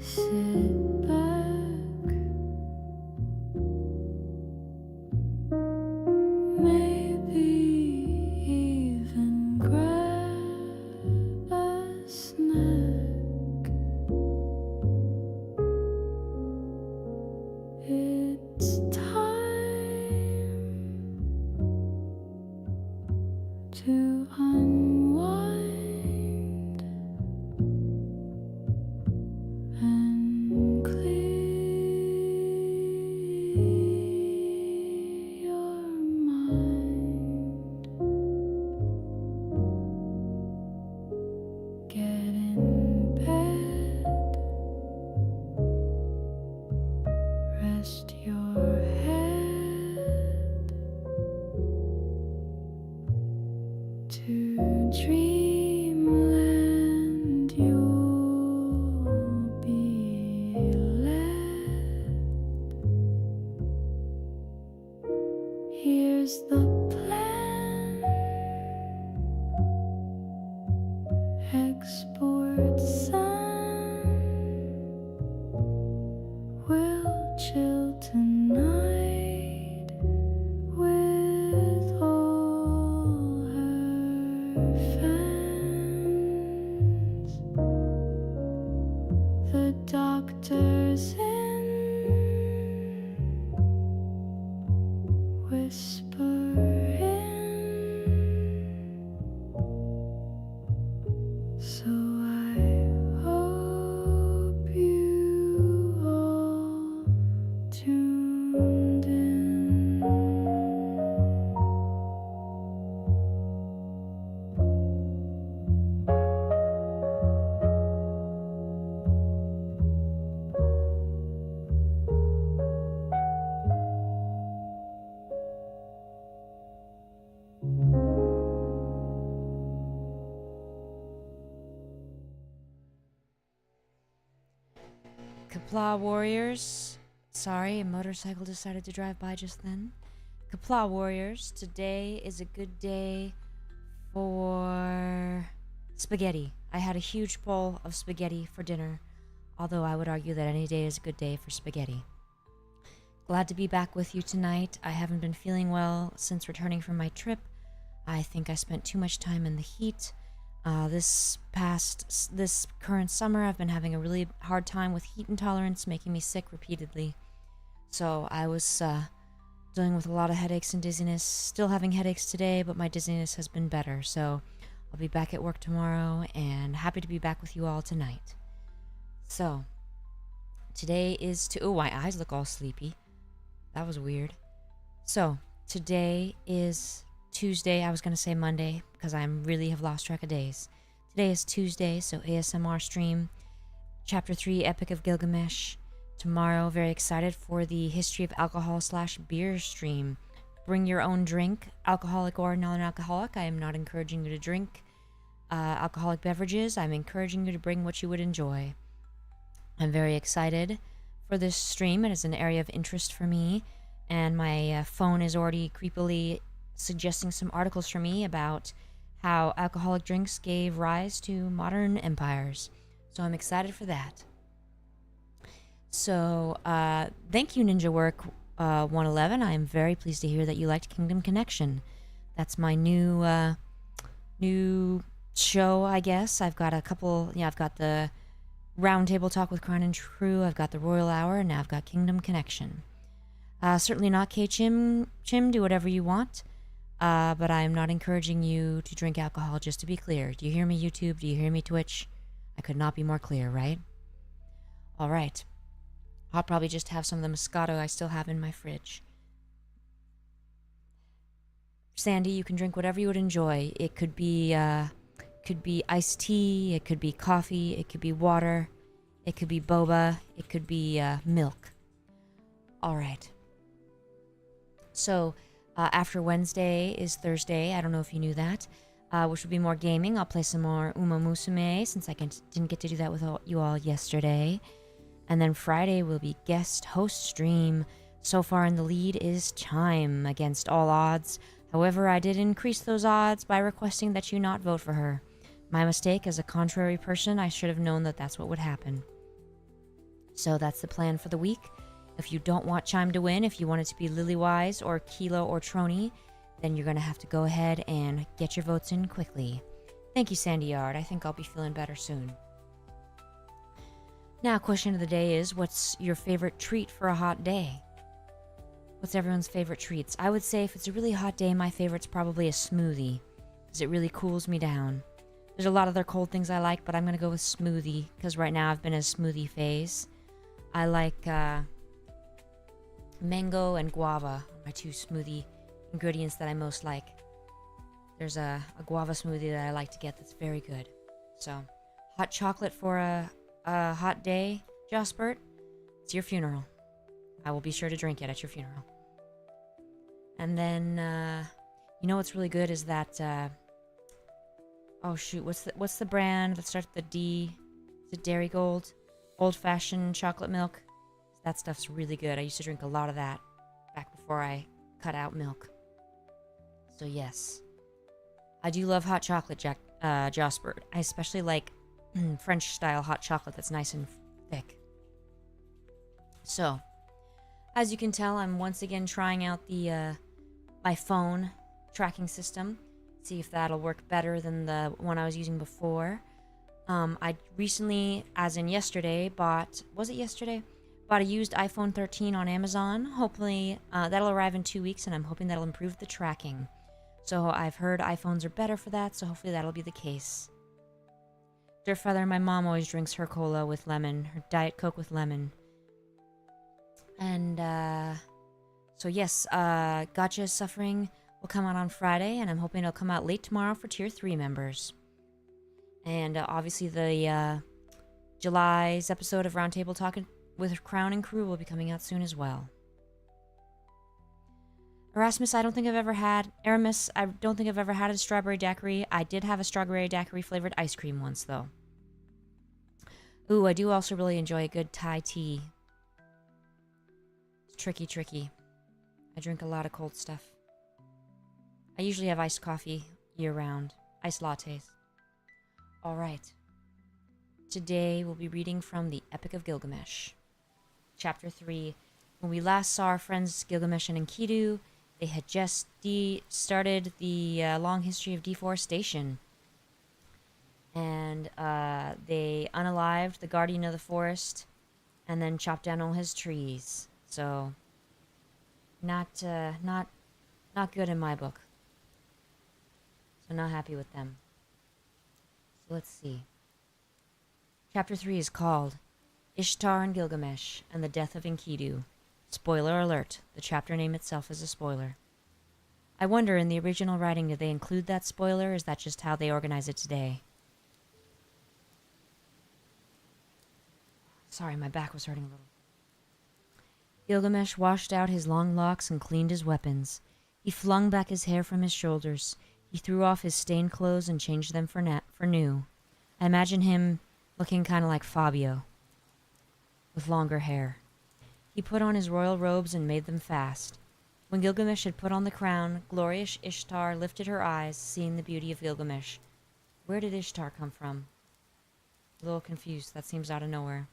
Sit back, maybe even grab a snack. It's time to unwind and clear your mind. Get in bed, rest your head to dreamland you'll be led. Here's the plan. Export sun. We'll chill tonight with all her fans. The doctor's in. Whisper in. So I hope you all tuned in. Kapla Warriors. Sorry, a motorcycle decided to drive by just then. Kapla Warriors, today is a good day for spaghetti. I had a huge bowl of spaghetti for dinner, although I would argue that any day is a good day for spaghetti. Glad to be back with you tonight. I haven't been feeling well since returning from my trip. I think I spent too much time in the heat. This current summer, I've been having a really hard time with heat intolerance, making me sick repeatedly. So I was dealing with a lot of headaches and dizziness. Still having headaches today, but my dizziness has been better. So I'll be back at work tomorrow, and happy to be back with you all tonight. So today is oh, my eyes look all sleepy. That was weird. So today is Tuesday. I was going to say Monday because I really have lost track of days. Today is Tuesday, so ASMR stream, Chapter 3, Epic of Gilgamesh. Tomorrow, very excited for the History of Alcohol/Beer stream. Bring your own drink, alcoholic or non-alcoholic. I am not encouraging you to drink alcoholic beverages. I'm encouraging you to bring what you would enjoy. I'm very excited for this stream. It is an area of interest for me, and my phone is already creepily suggesting some articles for me about how alcoholic drinks gave rise to modern empires. So I'm excited for that. So thank you, Ninja Work 111. I am very pleased to hear that you liked Kingdom Connection. That's my new show, I guess. I've got a couple. I've got the Roundtable Talk with Crown and True. I've got the Royal Hour, and now I've got Kingdom Connection. Certainly not Chim. Do whatever you want. But I am not encouraging you to drink alcohol, just to be clear. Do you hear me, YouTube? Do you hear me, Twitch? I could not be more clear, right? All right. I'll probably just have some of the Moscato I still have in my fridge. Sandy, you can drink whatever you would enjoy. It could be iced tea, it could be coffee, it could be water, it could be boba, it could be milk. All right. So, after Wednesday is Thursday. I don't know if you knew that, which will be more gaming. I'll play some more Uma Musume since I didn't get to do that with you all yesterday. And then Friday will be guest host stream. So far in the lead is Chime against all odds. However, I did increase those odds by requesting that you not vote for her. My mistake as a contrary person. I should have known that that's what would happen. So that's the plan for the week. If you don't want Chime to win, if you want it to be Lilywise or Kilo or Trony, then you're going to have to go ahead and get your votes in quickly. Thank you, Sandy Yard. I think I'll be feeling better soon. Now, question of the day is, what's your favorite treat for a hot day? What's everyone's favorite treats? I would say if it's a really hot day, my favorite's probably a smoothie, because it really cools me down. There's a lot of other cold things I like, but I'm going to go with smoothie, because right now I've been in a smoothie phase. I like mango and guava, my two smoothie ingredients that I most like. There's a guava smoothie that I like to get that's very good. So, hot chocolate for a hot day, Jospert. It's your funeral. I will be sure to drink it at your funeral. And then, you know what's really good is that, oh shoot, what's the brand that starts with the D? Is it Dairy Gold? Old-fashioned chocolate milk. That stuff's really good. I used to drink a lot of that back before I cut out milk. So yes, I do love hot chocolate, Jospert. I especially like French-style hot chocolate that's nice and thick. So, as you can tell, I'm once again trying out the my phone tracking system. See if that'll work better than the one I was using before. I recently, as in yesterday, bought a used iPhone 13 on Amazon. Hopefully, that'll arrive in 2 weeks, and I'm hoping that'll improve the tracking. So I've heard iPhones are better for that, so hopefully that'll be the case. Dirtfeather, my mom always drinks her cola with lemon, her Diet Coke with lemon. And, so yes, Gotcha is Suffering will come out on Friday, and I'm hoping it'll come out late tomorrow for Tier 3 members. And obviously the July's episode of Roundtable Talking with Crown and Crew will be coming out soon as well. Aramis, I don't think I've ever had a strawberry daiquiri. I did have a strawberry daiquiri flavored ice cream once, though. Ooh, I do also really enjoy a good Thai tea. It's tricky. I drink a lot of cold stuff. I usually have iced coffee year-round. Iced lattes. Alright. Today we'll be reading from the Epic of Gilgamesh. Chapter 3. When we last saw our friends Gilgamesh and Enkidu, they had just started the long history of deforestation. And they unalived the guardian of the forest and then chopped down all his trees. So, not good in my book. So not happy with them. So let's see. Chapter 3 is called Ishtar and Gilgamesh and the Death of Enkidu. Spoiler alert, the chapter name itself is a spoiler. I wonder, in the original writing, did they include that spoiler, or is that just how they organize it today? Sorry, my back was hurting a little. Gilgamesh washed out his long locks and cleaned his weapons. He flung back his hair from his shoulders. He threw off his stained clothes and changed them for new. I imagine him looking kind of like Fabio, with longer hair. He put on his royal robes and made them fast. When Gilgamesh had put on the crown, glorious Ishtar lifted her eyes, seeing the beauty of Gilgamesh. Where did Ishtar come from? A little confused. That seems out of nowhere.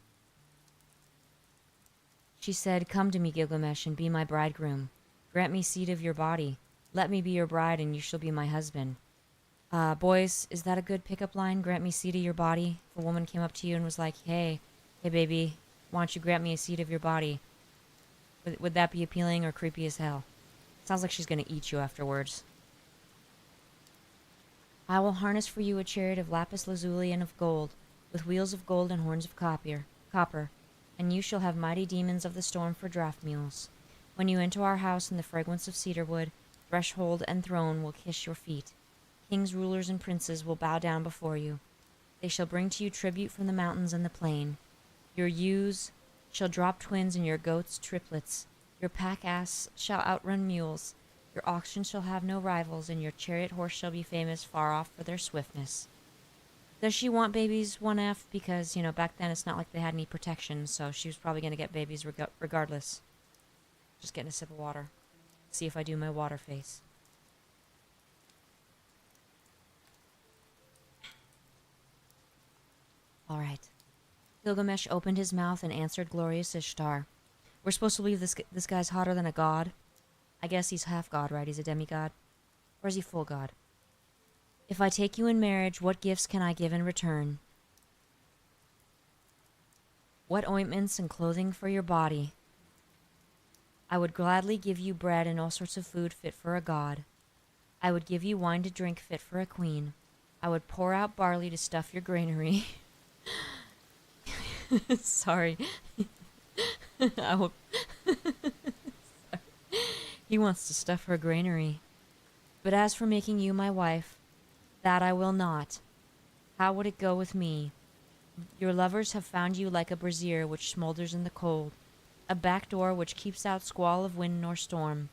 She said, "Come to me, Gilgamesh, and be my bridegroom. Grant me seed of your body. Let me be your bride, and you shall be my husband." Boys, is that a good pickup line? Grant me seed of your body? If a woman came up to you and was like, hey baby, why don't you grant me a seed of your body? Would that be appealing or creepy as hell? Sounds like she's going to eat you afterwards. I will harness for you a chariot of lapis lazuli and of gold, with wheels of gold and horns of copper, and you shall have mighty demons of the storm for draft mules. When you enter our house in the fragrance of cedarwood, threshold and throne will kiss your feet. Kings, rulers, and princes will bow down before you. They shall bring to you tribute from the mountains and the plain. Your ewes shall drop twins and your goats triplets. Your pack ass shall outrun mules. Your oxen shall have no rivals, and your chariot horse shall be famous far off for their swiftness. Does she want babies 1F? Because, back then it's not like they had any protection, so she was probably going to get babies regardless. Just getting a sip of water. See if I do my water face. Alright. Gilgamesh opened his mouth and answered glorious Ishtar. We're supposed to believe this guy's hotter than a god. I guess he's half god, right? He's a demigod. Or is he full god? If I take you in marriage, what gifts can I give in return? What ointments and clothing for your body? I would gladly give you bread and all sorts of food fit for a god. I would give you wine to drink fit for a queen. I would pour out barley to stuff your granary. Sorry. I will. He wants to stuff her granary. But as for making you my wife, that I will not. How would it go with me? Your lovers have found you like a brazier which smolders in the cold, a back door which keeps out squall of wind nor storm,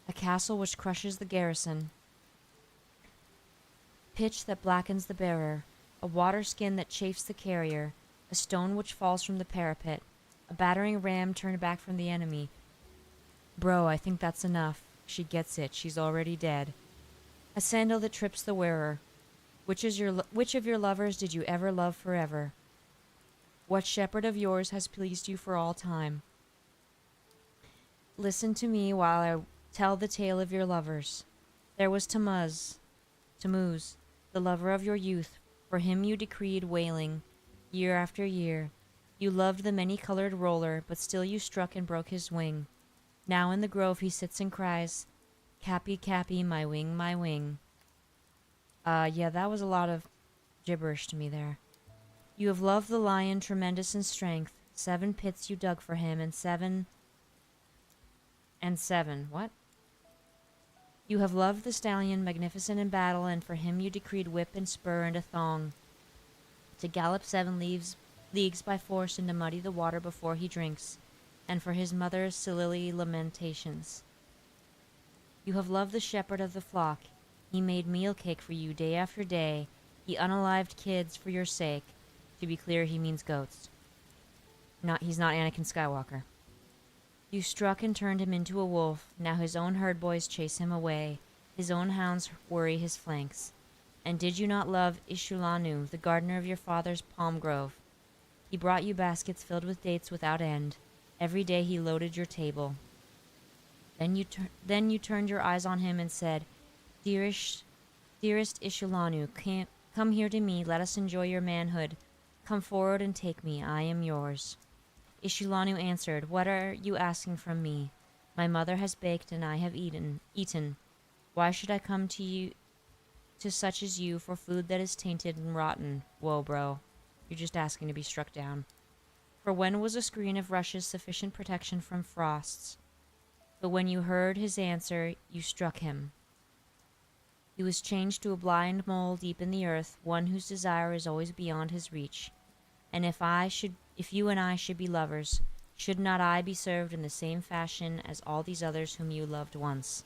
a castle which crushes the garrison, pitch that blackens the bearer, a water skin that chafes the carrier, a stone which falls from the parapet, a battering ram turned back from the enemy. Bro, I think that's enough. She gets it. She's already dead. A sandal that trips the wearer. Which of your lovers did you ever love forever? What shepherd of yours has pleased you for all time? Listen to me while I tell the tale of your lovers. There was Tammuz, the lover of your youth. For him you decreed wailing, year after year. You loved the many-colored roller, but still you struck and broke his wing. Now in the grove he sits and cries, Cappy, Cappy, my wing, my wing. Yeah, that was a lot of gibberish to me there. You have loved the lion, tremendous in strength. 7 pits you dug for him, and seven. What? You have loved the stallion, magnificent in battle, and for him you decreed whip and spur and a thong. To gallop 7 leagues by force and to muddy the water before he drinks, and for his mother's silly lamentations. You have loved the shepherd of the flock. He made meal cake for you day after day. He unalived kids for your sake. To be clear, he means goats. He's not Anakin Skywalker. You struck and turned him into a wolf. Now his own herd boys chase him away. His own hounds worry his flanks. And did you not love Ishulanu, the gardener of your father's palm grove? He brought you baskets filled with dates without end. Every day he loaded your table. Then you turned your eyes on him and said, Dearest Ishulanu, come here to me, let us enjoy your manhood. Come forward and take me, I am yours. Ishulanu answered, What are you asking from me? My mother has baked and I have eaten. Why should I come to such as you for food that is tainted and rotten? Whoa, bro. You're just asking to be struck down. For when was a screen of rushes sufficient protection from frosts? But when you heard his answer, you struck him. He was changed to a blind mole deep in the earth, one whose desire is always beyond his reach. And if you and I should be lovers, should not I be served in the same fashion as all these others whom you loved once?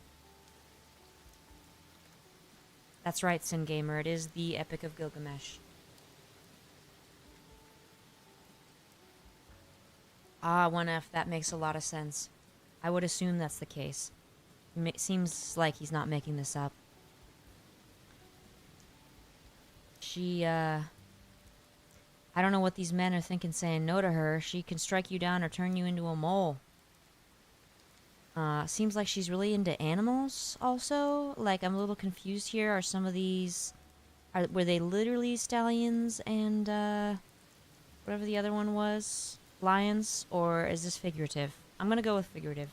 That's right, Sin Gamer, it is the Epic of Gilgamesh. I wonder if that makes a lot of sense. I would assume that's the case. Seems like he's not making this up. I don't know what these men are thinking saying no to her. She can strike you down or turn you into a mole. Seems like she's really into animals also. Like, I'm a little confused here. Are some of these... were they literally stallions and, whatever the other one was? Lions? Or is this figurative? I'm gonna go with figurative.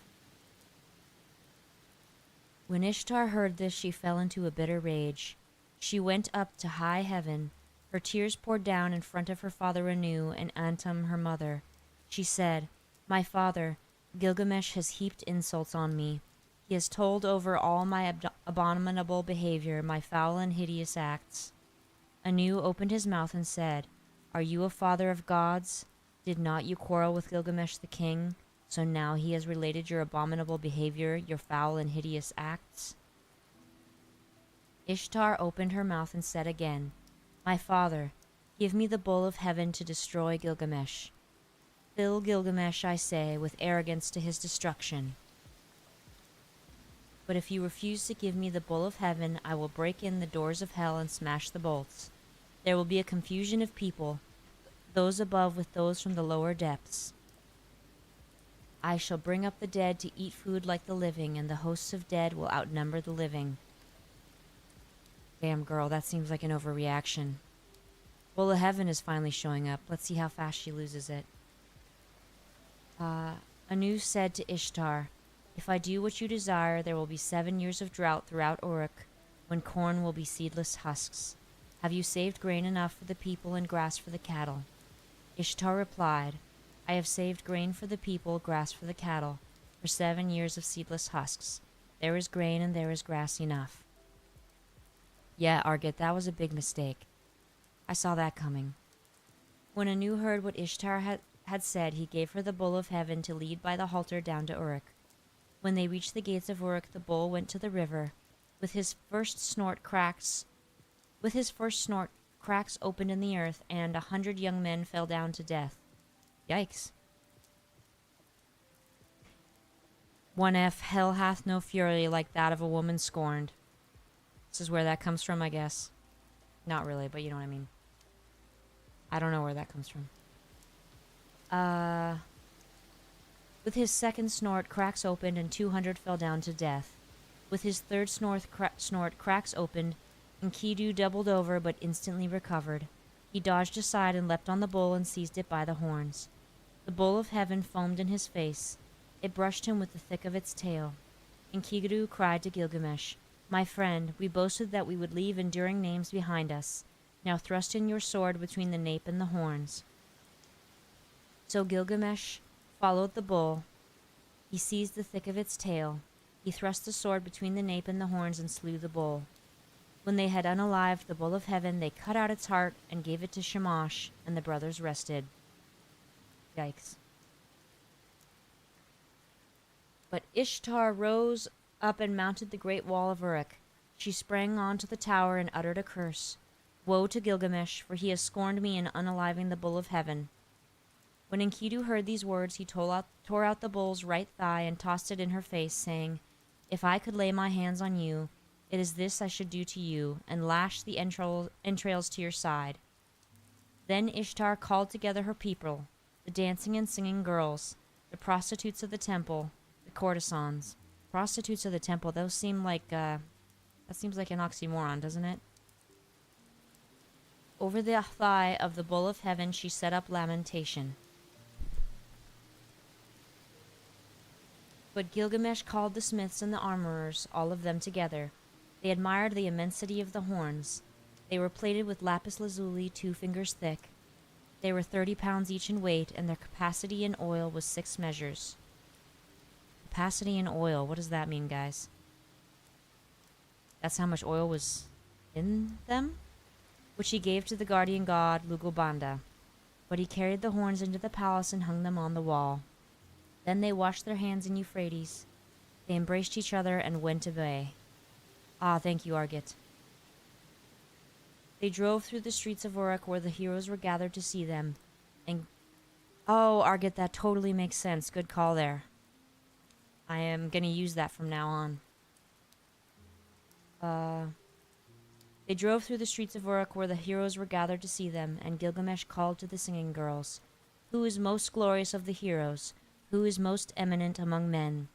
When Ishtar heard this, she fell into a bitter rage. She went up to high heaven. Her tears poured down in front of her father Anu and Antum, her mother. She said, My father, Gilgamesh has heaped insults on me. He has told over all my abominable behavior, my foul and hideous acts. Anu opened his mouth and said, Are you a father of gods? Did not you quarrel with Gilgamesh the king? So now he has related your abominable behavior, your foul and hideous acts? Ishtar opened her mouth and said again, My father, give me the bull of heaven to destroy Gilgamesh. Fill Gilgamesh, I say, with arrogance to his destruction. But if you refuse to give me the bull of heaven, I will break in the doors of hell and smash the bolts. There will be a confusion of people. those above with those from the lower depths. I shall bring up the dead to eat food like the living, and the hosts of dead will outnumber the living. Damn, girl, that seems like an overreaction. Bowl of Heaven is finally showing up. Let's see how fast she loses it. Anu said to Ishtar, "If I do what you desire, there will be 7 years of drought throughout Uruk, when corn will be seedless husks. Have you saved grain enough for the people and grass for the cattle?" Ishtar replied, "I have saved grain for the people, grass for the cattle, for 7 years of seedless husks. There is grain and there is grass enough." Yeah, Argit, that was a big mistake. I saw that coming. When Anu heard what Ishtar had said, he gave her the Bull of Heaven to lead by the halter down to Uruk. When they reached the gates of Uruk, the bull went to the river. With his first snort, cracks opened in the earth, and 100 young men fell down to death. Yikes. 1F, hell hath no fury like that of a woman scorned. This is where that comes from, I guess. Not really, but you know what I mean. I don't know where that comes from. With his second snort, cracks opened, and 200 fell down to death. With his third snort, cracks opened, and Enkidu doubled over but instantly recovered. He dodged aside and leapt on the bull and seized it by the horns. The Bull of Heaven foamed in his face. It brushed him with the thick of its tail. Enkidu cried to Gilgamesh, "My friend, we boasted that we would leave enduring names behind us. Now thrust in your sword between the nape and the horns." So Gilgamesh followed the bull. He seized the thick of its tail. He thrust the sword between the nape and the horns and slew the bull. When they had unalived the Bull of Heaven, they cut out its heart and gave it to Shamash, and the brothers rested. Yikes. But Ishtar rose up and mounted the great wall of Uruk. She sprang onto the tower and uttered a curse. "Woe to Gilgamesh, for he has scorned me in unaliving the Bull of Heaven." When Enkidu heard these words, he tore out the bull's right thigh and tossed it in her face, saying, "If I could lay my hands on you, it is this I should do to you, and lash the entrails to your side." Then Ishtar called together her people, the dancing and singing girls, the prostitutes of the temple, the courtesans. Prostitutes of the temple, those seem like, that seems like an oxymoron, doesn't it? Over the thigh of the Bull of Heaven she set up lamentation. But Gilgamesh called the smiths and the armorers, all of them together. They admired the immensity of the horns. They were plated with lapis lazuli 2 fingers thick. They were 30 pounds each in weight, and their capacity in oil was 6 measures. Capacity in oil, what does that mean, guys? That's how much oil was in them? Which he gave to the guardian god Lugubanda. But he carried the horns into the palace and hung them on the wall. Then they washed their hands in Euphrates. They embraced each other and went away. Ah, thank you, Argit. They drove through the streets of Uruk where the heroes were gathered to see them. And oh, Argit, that totally makes sense. Good call there. I am going to use that from now on. They drove through the streets of Uruk where the heroes were gathered to see them, and Gilgamesh called to the singing girls, "Who is most glorious of the heroes? Who is most eminent among men?"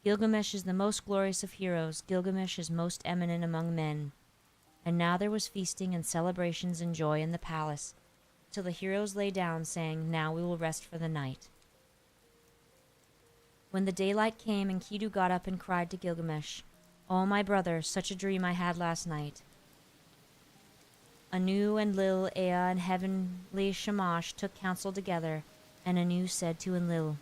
Gilgamesh is the most glorious of heroes. Gilgamesh is most eminent among men. And now there was feasting and celebrations and joy in the palace, till the heroes lay down, saying, "Now we will rest for the night." When the daylight came, Enkidu got up and cried to Gilgamesh, "Oh, my brother, such a dream I had last night." Anu and Lil, Ea, and heavenly Shamash took counsel together, and Anu said to Enlil,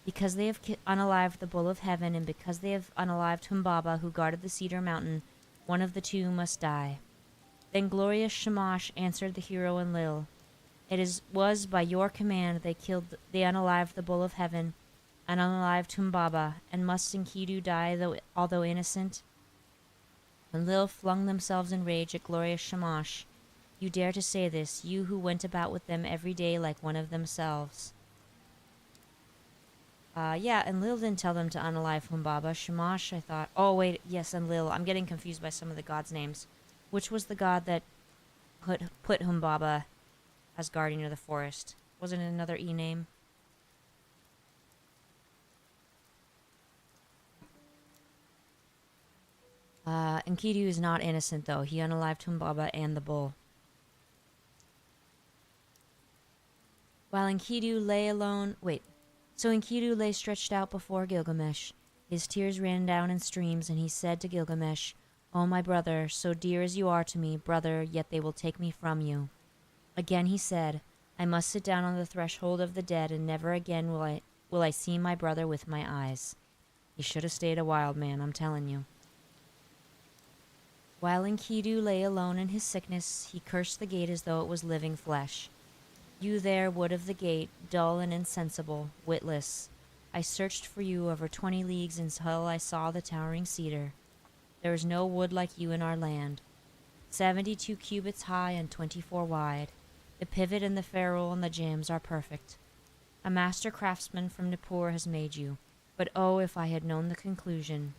"Because they have unalived the Bull of Heaven, and because they have unalived Humbaba, who guarded the Cedar Mountain, one of the two must die." Then glorious Shamash answered the hero Enlil, was by your command they unalived the Bull of Heaven, and unalived Humbaba, and must Enkidu die, although innocent?" Enlil flung themselves in rage at glorious Shamash. "You dare to say this, you who went about with them every day like one of themselves." Yeah, Enlil didn't tell them to unalive Humbaba. Shamash, I thought. Oh, wait, yes, Enlil. I'm getting confused by some of the gods' names. Which was the god that put Humbaba as guardian of the forest. Wasn't it another E name? Enkidu is not innocent, though. He unalived Humbaba and the bull. While Enkidu lay alone... Wait. So Enkidu lay stretched out before Gilgamesh. His tears ran down in streams, and he said to Gilgamesh, "O my brother, so dear as you are to me, brother, yet they will take me from you." Again he said, "I must sit down on the threshold of the dead, and never again will I see my brother with my eyes." He should have stayed a wild man, I'm telling you. While Enkidu lay alone in his sickness, he cursed the gate as though it was living flesh. "You there, wood of the gate, dull and insensible, witless. I searched for you over 20 leagues until I saw the towering cedar. There is no wood like you in our land. 72 cubits high and 24 wide. The pivot and the ferrule and the jambs are perfect. A master craftsman from Nippur has made you. But oh, if I had known the conclusion.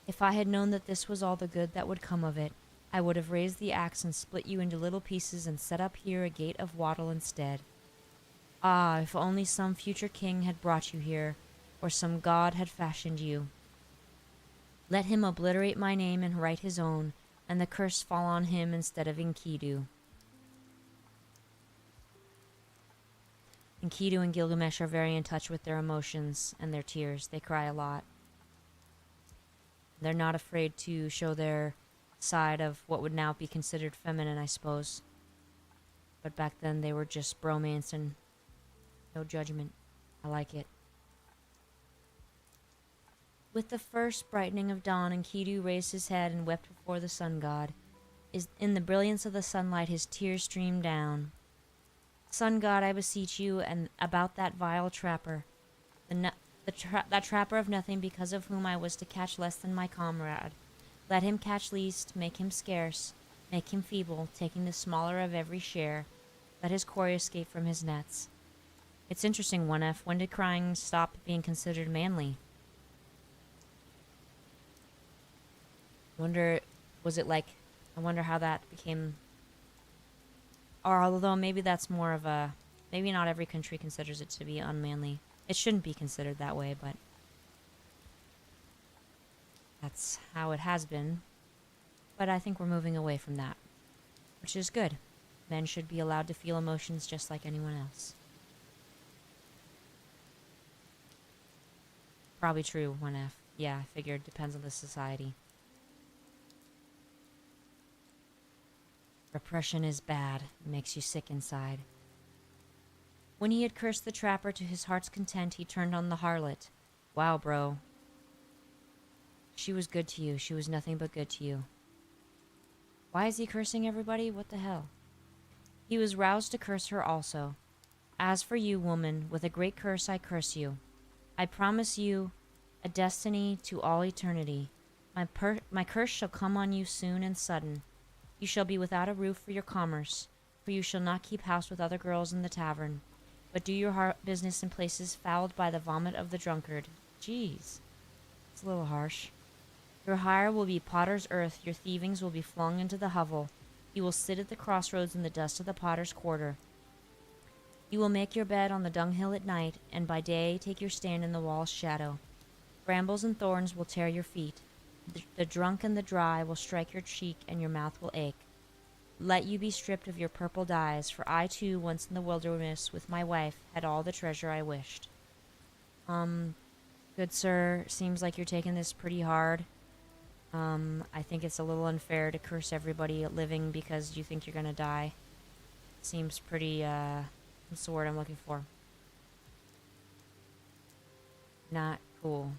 If I had known that this was all the good that would come of it, I would have raised the axe and split you into little pieces and set up here a gate of wattle instead. Ah, if only some future king had brought you here, or some god had fashioned you. Let him obliterate my name and write his own, and the curse fall on him instead of Enkidu." Enkidu and Gilgamesh are very in touch with their emotions and their tears. They cry a lot. They're not afraid to show their side of what would now be considered feminine, I suppose. But back then they were just bromance and no judgment. I like it. With the first brightening of dawn, Enkidu raised his head and wept before the sun god. In the brilliance of the sunlight, his tears streamed down. "Sun god, I beseech you, and about that vile trapper, that trapper of nothing, because of whom I was to catch less than my comrade. Let him catch least, make him scarce, make him feeble, taking the smaller of every share. Let his quarry escape from his nets." It's interesting, 1F. When did crying stop being considered manly? I wonder how that became... Or although maybe that's more of a... Maybe not every country considers it to be unmanly. It shouldn't be considered that way, but... That's how it has been. But I think we're moving away from that. Which is good. Men should be allowed to feel emotions just like anyone else. Probably true, 1F. Yeah, I figured. Depends on the society. Repression is bad. It makes you sick inside. When he had cursed the trapper to his heart's content, he turned on the harlot. Wow, bro. She was good to you. She was nothing but good to you. Why is he cursing everybody? What the hell? He was roused to curse her also. "As for you, woman, with a great curse I curse you. I promise you a destiny to all eternity. My curse shall come on you soon and sudden. You shall be without a roof for your commerce, for you shall not keep house with other girls in the tavern, but do your business in places fouled by the vomit of the drunkard." Jeez. It's a little harsh. "Your hire will be potter's earth, your thievings will be flung into the hovel. You will sit at the crossroads in the dust of the potter's quarter. You will make your bed on the dunghill at night, and by day take your stand in the wall's shadow. Brambles and thorns will tear your feet. The drunk and the dry will strike your cheek, and your mouth will ache. Let you be stripped of your purple dyes, for I too, once in the wilderness with my wife, had all the treasure I wished." Good sir, seems like you're taking this pretty hard. I think it's a little unfair to curse everybody living because you think you're gonna die. Seems pretty, what's the word I'm looking for? Not cool.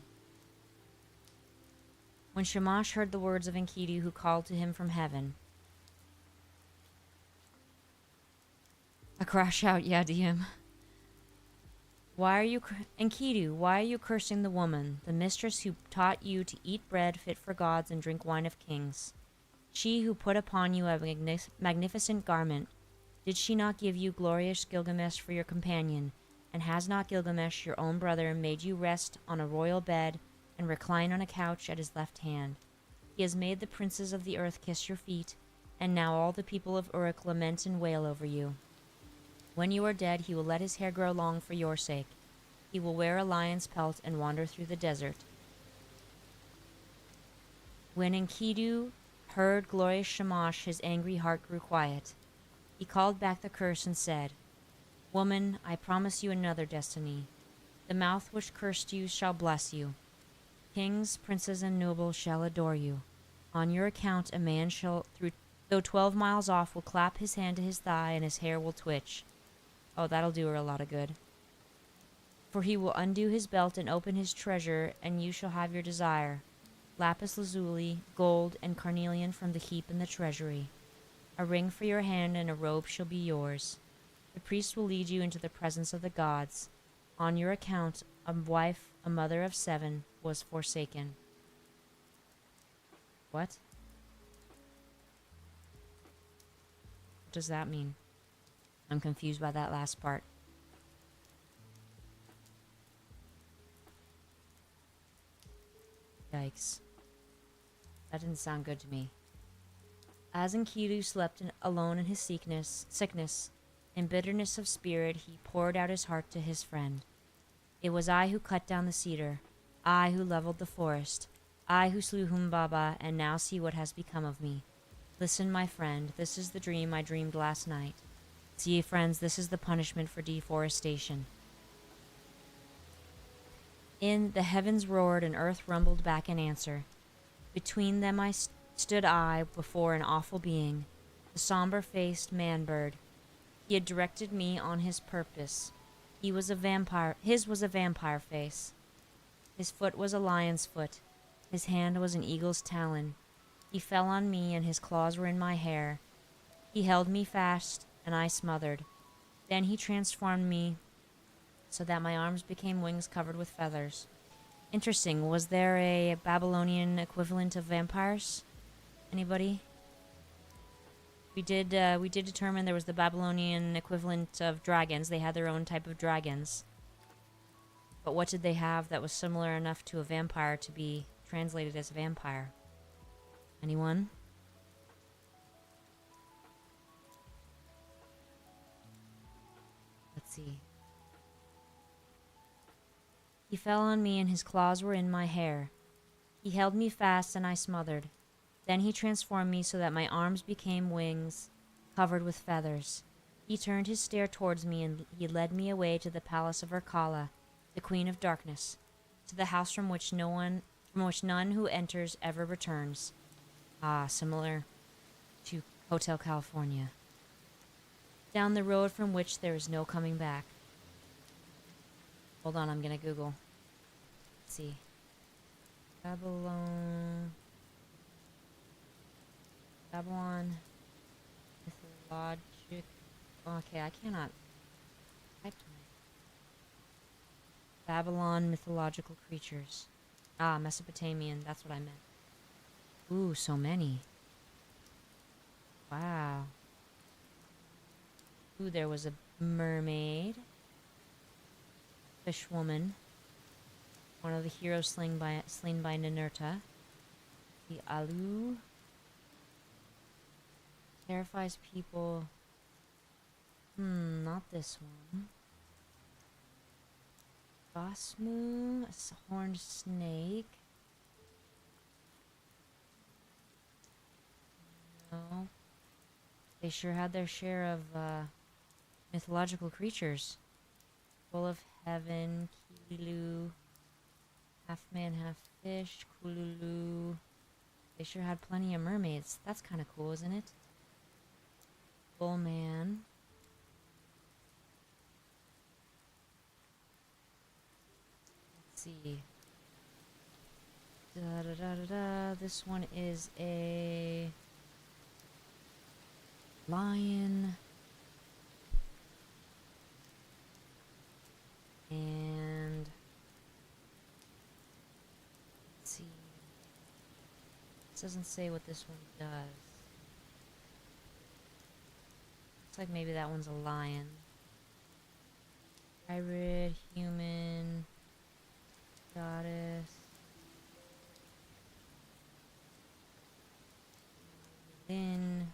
When Shamash heard the words of Enkidu, who called to him from heaven... A crash out, yeah, DM. Enkidu, why are you cursing the woman, the mistress who taught you to eat bread fit for gods and drink wine of kings? She who put upon you a magnificent garment. Did she not give you glorious Gilgamesh for your companion? And has not Gilgamesh, your own brother, made you rest on a royal bed and recline on a couch at his left hand? He has made the princes of the earth kiss your feet. And now all the people of Uruk lament and wail over you. When you are dead, he will let his hair grow long for your sake. He will wear a lion's pelt and wander through the desert. When Enkidu heard glorious Shamash, his angry heart grew quiet. He called back the curse and said, Woman, I promise you another destiny. The mouth which cursed you shall bless you. Kings, princes, and nobles shall adore you. On your account a man shall, though 12 miles off, will clap his hand to his thigh and his hair will twitch. Oh, that'll do her a lot of good. For he will undo his belt and open his treasure, and you shall have your desire. Lapis lazuli, gold, and carnelian from the heap in the treasury. A ring for your hand and a robe shall be yours. The priest will lead you into the presence of the gods. On your account, a wife, a mother of 7, was forsaken. What? What does that mean? I'm confused by that last part. Yikes. That didn't sound good to me. As Enkidu slept alone in his sickness, in bitterness of spirit, he poured out his heart to his friend. It was I who cut down the cedar, I who leveled the forest, I who slew Humbaba, and now see what has become of me. Listen, my friend, this is the dream I dreamed last night. See, friends, this is the punishment for deforestation. In the heavens roared and earth rumbled back in answer. Between them stood I before an awful being, the somber-faced man-bird. He had directed me on his purpose. He was a vampire. His was a vampire face. His foot was a lion's foot. His hand was an eagle's talon. He fell on me, and his claws were in my hair. He held me fast, and I smothered. Then he transformed me so that my arms became wings covered with feathers. Interesting. Was there a Babylonian equivalent of vampires? Anybody? We did determine there was the Babylonian equivalent of dragons. They had their own type of dragons. But what did they have that was similar enough to a vampire to be translated as vampire? Anyone? Let's see. He fell on me and his claws were in my hair. He held me fast and I smothered. Then he transformed me so that my arms became wings covered with feathers. He turned his stare towards me and he led me away to the palace of Urkala, the Queen of Darkness, to the house from which none who enters ever returns. Ah, similar to Hotel California. Down the road from which there is no coming back. Hold on, I'm gonna Google. Let's see. Babylon mythologic. Okay, I cannot type tonight. Babylon mythological creatures. Ah, Mesopotamian. That's what I meant. Ooh, so many. Wow. Ooh, there was a mermaid. Fish woman. One of the heroes slain by Ninurta. The Alu. Terrifies people. Not this one. Bosmu, a horned snake. No. They sure had their share of mythological creatures. Full of heaven, Kilu, half man, half fish, Kululu. They sure had plenty of mermaids. That's kind of cool, isn't it? Bullman. Let's see. This one is a lion. And let's see. This doesn't say what this one does. Looks like maybe that one's a lion. Hybrid, human, goddess. Lynn.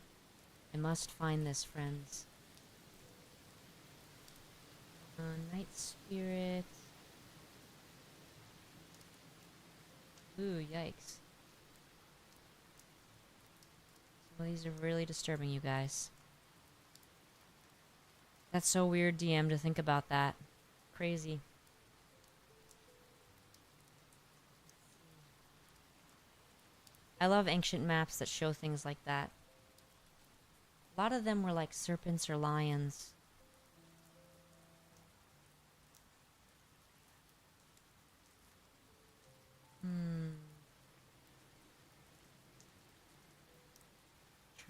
I must find this, friends. Night Spirit. Ooh, yikes. Some of these are really disturbing, you guys. That's so weird, DM, to think about that. Crazy. I love ancient maps that show things like that. A lot of them were like serpents or lions.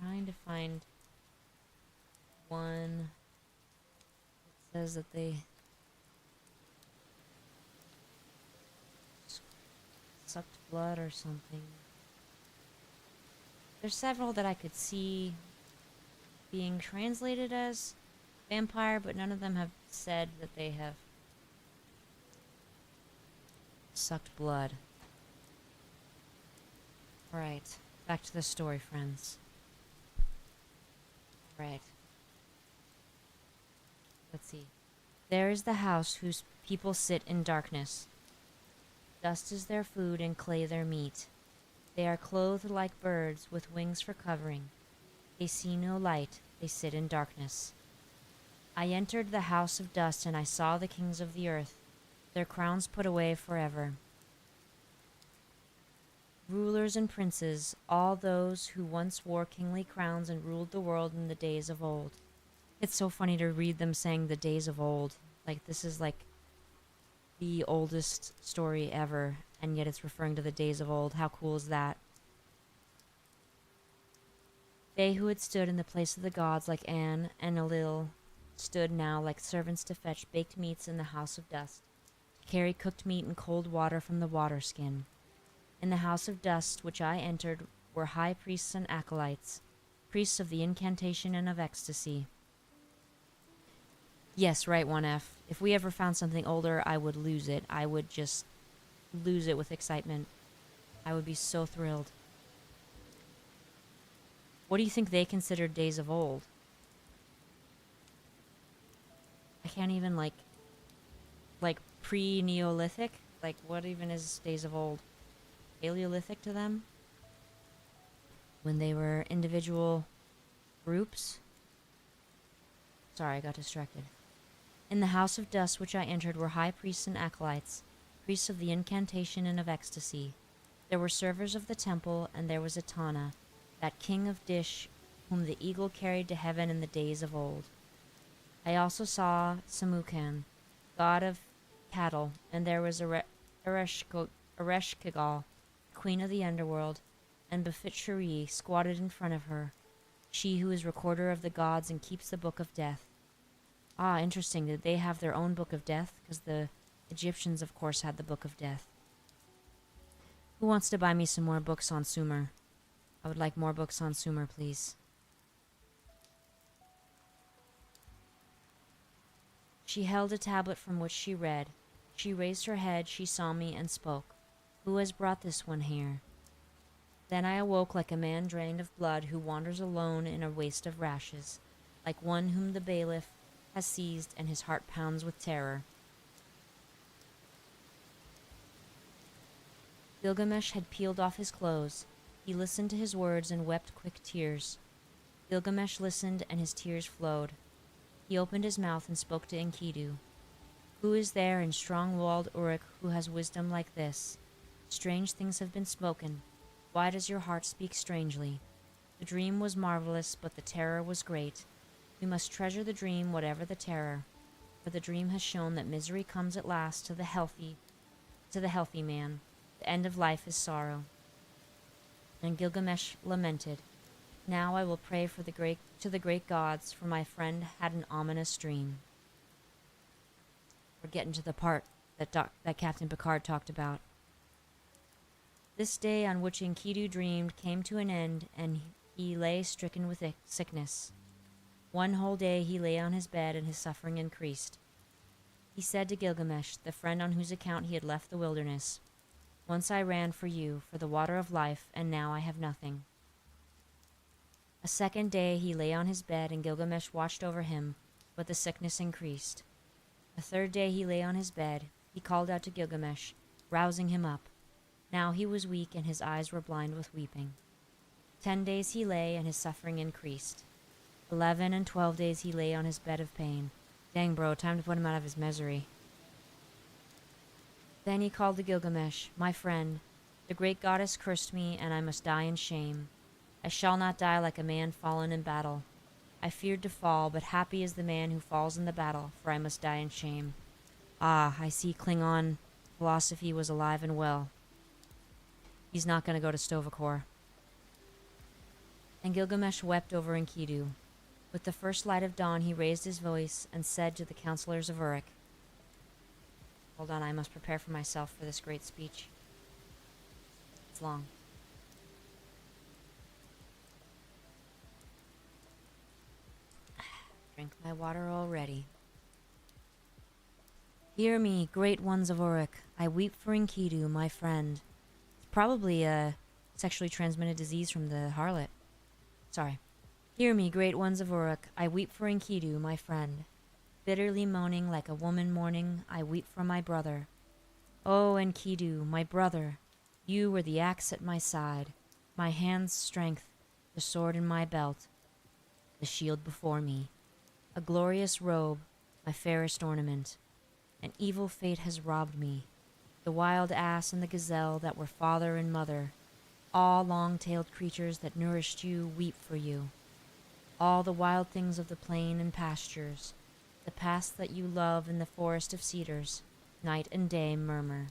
Trying to find one that says that they sucked blood or something. There's several that I could see being translated as vampire, but none of them have said that they have sucked blood. Alright, back to the story, friends. Right. Let's see. There is the house whose people sit in darkness. Dust is their food and clay their meat. They are clothed like birds with wings for covering. They see no light. They sit in darkness. I entered the house of dust and I saw the kings of the earth, their crowns put away forever. Rulers and princes, all those who once wore kingly crowns and ruled the world in the days of old. It's so funny to read them saying the days of old. Like, this is like the oldest story ever, and yet it's referring to the days of old. How cool is that? They who had stood in the place of the gods like Anne and Elil stood now like servants to fetch baked meats in the house of dust, to carry cooked meat and cold water from the water skin. In the house of dust which I entered were high priests and acolytes, priests of the incantation and of ecstasy. Yes, right, 1F. If we ever found something older, I would lose it. I would just lose it with excitement. I would be so thrilled. What do you think they considered days of old? I can't even, like pre-Neolithic? Like, what even is days of old? Paleolithic to them? When they were individual groups? Sorry, I got distracted. In the house of dust which I entered were high priests and acolytes, priests of the incantation and of ecstasy. There were servers of the temple, and there was Etana, that king of Dish, whom the eagle carried to heaven in the days of old. I also saw Samukan, god of cattle, and there was Ereshkigal, queen of the underworld, and Befit-Shuri squatted in front of her, she who is recorder of the gods and keeps the book of death. Ah, interesting. Did they have their own book of death? Because the Egyptians, of course, had the book of death. Who wants to buy me some more books on Sumer? I would like more books on Sumer, please. She held a tablet from which she read. She raised her head, she saw me, and spoke. Who has brought this one here? Then I awoke like a man drained of blood who wanders alone in a waste of rashes, like one whom the bailiff has seized and his heart pounds with terror. Gilgamesh had peeled off his clothes. He listened to his words and wept quick tears. Gilgamesh listened and his tears flowed. He opened his mouth and spoke to Enkidu. Who is there in strong-walled Uruk who has wisdom like this? Strange things have been spoken. Why does your heart speak strangely? The dream was marvelous, but the terror was great. We must treasure the dream, whatever the terror, for the dream has shown that misery comes at last to the healthy man. The end of life is sorrow. And Gilgamesh lamented, Now I will pray to the great gods, for my friend had an ominous dream. We're getting to the part that Captain Picard talked about. This day on which Enkidu dreamed came to an end, and he lay stricken with sickness. One whole day he lay on his bed, and his suffering increased. He said to Gilgamesh, the friend on whose account he had left the wilderness, Once I ran for you, for the water of life, and now I have nothing. A second day he lay on his bed, and Gilgamesh watched over him, but the sickness increased. A third day he lay on his bed. He called out to Gilgamesh, rousing him up. Now he was weak, and his eyes were blind with weeping. 10 days he lay, and his suffering increased. 11 and 12 days he lay on his bed of pain. Dang, bro, time to put him out of his misery. Then he called to Gilgamesh, my friend. The great goddess cursed me, and I must die in shame. I shall not die like a man fallen in battle. I feared to fall, but happy is the man who falls in the battle, for I must die in shame. Ah, I see Klingon philosophy was alive and well. He's not going to go to Sto-vo-kor. And Gilgamesh wept over Enkidu. With the first light of dawn, he raised his voice and said to the counselors of Uruk, hold on, I must prepare for myself for this great speech. It's long. Drink my water already. Hear me, great ones of Uruk. I weep for Enkidu, my friend. It's probably a sexually transmitted disease from the harlot. Sorry. Hear me, great ones of Uruk. I weep for Enkidu, my friend. Bitterly moaning like a woman mourning, I weep for my brother. Oh, Enkidu, my brother, you were the axe at my side, my hand's strength, the sword in my belt, the shield before me, a glorious robe, my fairest ornament. An evil fate has robbed me. The wild ass and the gazelle that were father and mother, all long-tailed creatures that nourished you, weep for you. All the wild things of the plain and pastures, the paths that you love in the forest of cedars, night and day murmur.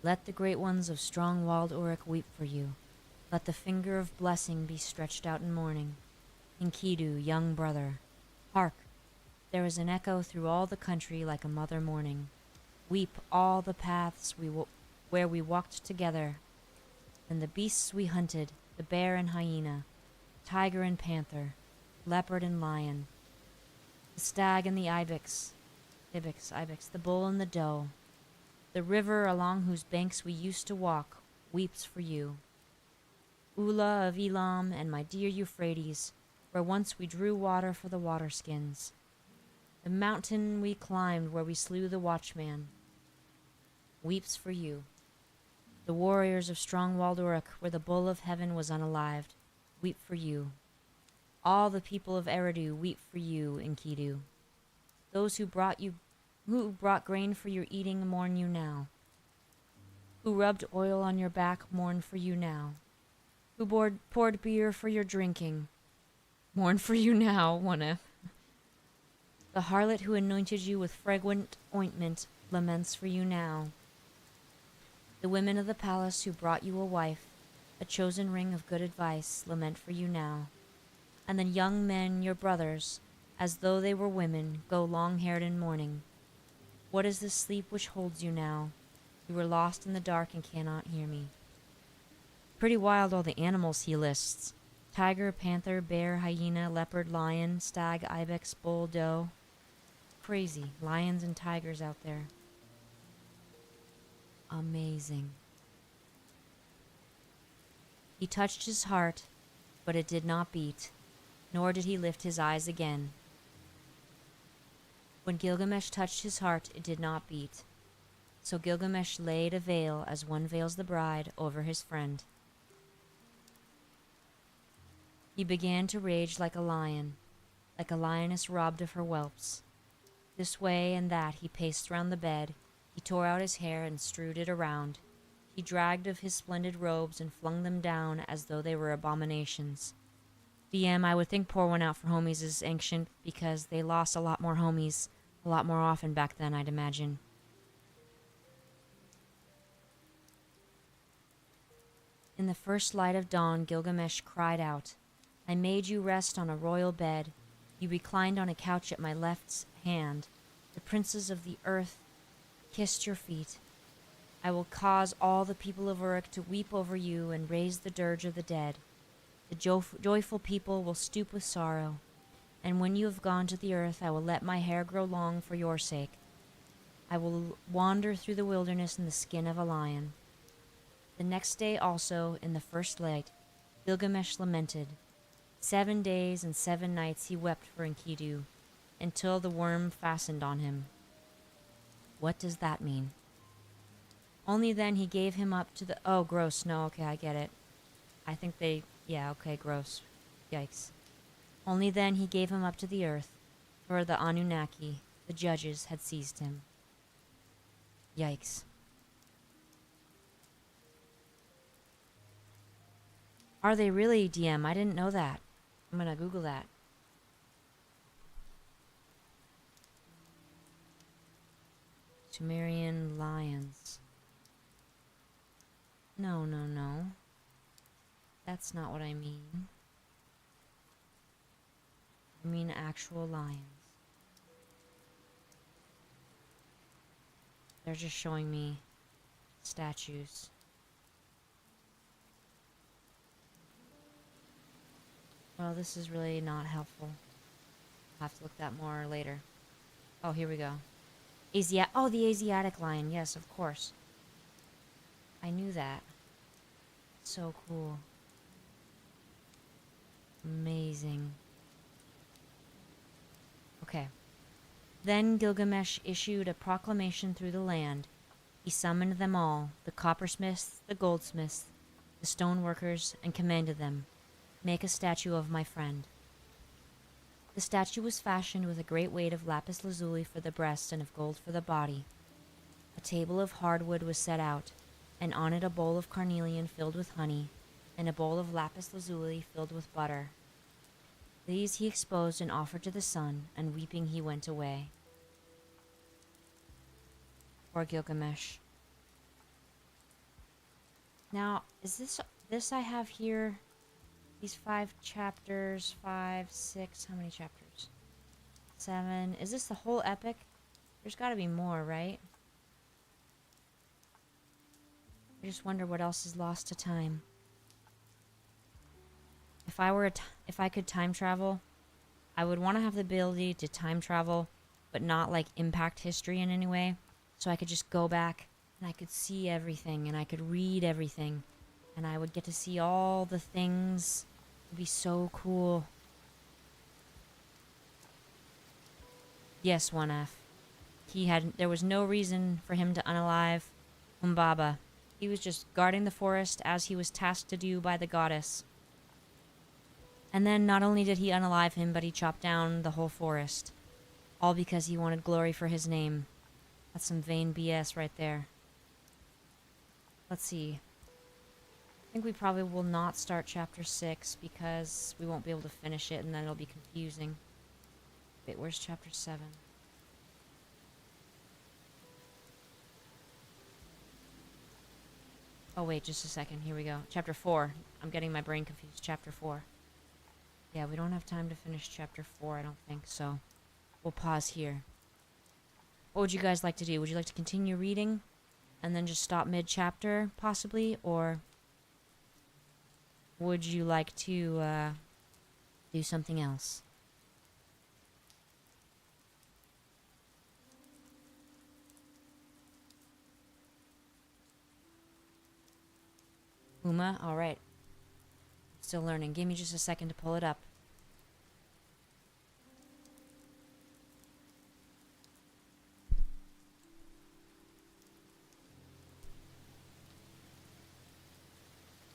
Let the great ones of strong-walled Uruk weep for you. Let the finger of blessing be stretched out in mourning. Enkidu, young brother, hark! There is an echo through all the country like a mother mourning. Weep all the paths where we walked together, and the beasts we hunted, the bear and hyena, tiger and panther, leopard and lion, the stag and the ibex, the bull and the doe. The river along whose banks we used to walk weeps for you. Ula of Elam and my dear Euphrates, where once we drew water for the waterskins. The mountain we climbed where we slew the watchman weeps for you. The warriors of strong-walled Uruk, where the bull of heaven was unalived, weep for you. All the people of Eridu weep for you, Enkidu. Those who brought grain for your eating mourn you now. Who rubbed oil on your back mourn for you now. Who poured beer for your drinking mourn for you now, One-F. The harlot who anointed you with fragrant ointment laments for you now. The women of the palace who brought you a wife, a chosen ring of good advice, lament for you now. And the young men, your brothers, as though they were women, go long-haired in mourning. What is the sleep which holds you now? You were lost in the dark and cannot hear me. Pretty wild, all the animals he lists. Tiger, panther, bear, hyena, leopard, lion, stag, ibex, bull, doe. Crazy. Lions and tigers out there. Amazing. He touched his heart, but it did not beat, nor did he lift his eyes again. When Gilgamesh touched his heart, it did not beat. So Gilgamesh laid a veil, as one veils the bride, over his friend. He began to rage like a lioness robbed of her whelps. This way and that he paced round the bed. He tore out his hair and strewed it around. He dragged of his splendid robes and flung them down as though they were abominations. BM, I would think pour one out for homies is ancient because they lost a lot more homies a lot more often back then, I'd imagine. In the first light of dawn, Gilgamesh cried out, I made you rest on a royal bed. You reclined on a couch at my left hand. The princes of the earth kissed your feet. I will cause all the people of Uruk to weep over you and raise the dirge of the dead. The joyful people will stoop with sorrow, and when you have gone to the earth, I will let my hair grow long for your sake. I will wander through the wilderness in the skin of a lion. The next day also, in the first light, Gilgamesh lamented. 7 days and 7 nights he wept for Enkidu, until the worm fastened on him. What does that mean? Only then he gave him up to the... Oh, gross. No, okay, I get it. I think they... Yeah, okay, gross. Yikes. Only then he gave him up to the earth, for the Anunnaki, the judges, had seized him. Yikes. Are they really, DM? I didn't know that. I'm gonna Google that. Sumerian lions. No, no, no. That's not what I mean. I mean actual lions. They're just showing me statues. Well, this is really not helpful. I'll have to look that more later. Oh, here we go. Oh, the Asiatic lion. Yes, of course. I knew that. So cool. Amazing. Okay. Then Gilgamesh issued a proclamation through the land. He summoned them all, the coppersmiths, the goldsmiths, the stoneworkers, and commanded them, "Make a statue of my friend." The statue was fashioned with a great weight of lapis lazuli for the breast and of gold for the body. A table of hardwood was set out, and on it a bowl of carnelian filled with honey, and a bowl of lapis lazuli filled with butter. These he exposed and offered to the sun, and weeping he went away. Poor Gilgamesh. Now, is this I have here? These 5 chapters, 5, 6, how many chapters? 7. Is this the whole epic? There's got to be more, right? I just wonder what else is lost to time. If I could time travel, I would want to have the ability to time travel, but not like impact history in any way. So I could just go back and I could see everything and I could read everything and I would get to see all the things. It'd be so cool. Yes, 1F. There was no reason for him to unalive Humbaba. He was just guarding the forest as he was tasked to do by the goddess. And then not only did he unalive him, but he chopped down the whole forest. All because he wanted glory for his name. That's some vain BS right there. Let's see. I think we probably will not start chapter 6 because we won't be able to finish it and then it'll be confusing. Wait, where's chapter 7? Oh wait, just a second. Here we go. Chapter 4. I'm getting my brain confused. Chapter 4. Yeah, we don't have time to finish chapter 4, I don't think, so we'll pause here. What would you guys like to do? Would you like to continue reading and then just stop mid-chapter, possibly? Or would you like to do something else? Uma? Alright. Still learning. Give me just a second to pull it up.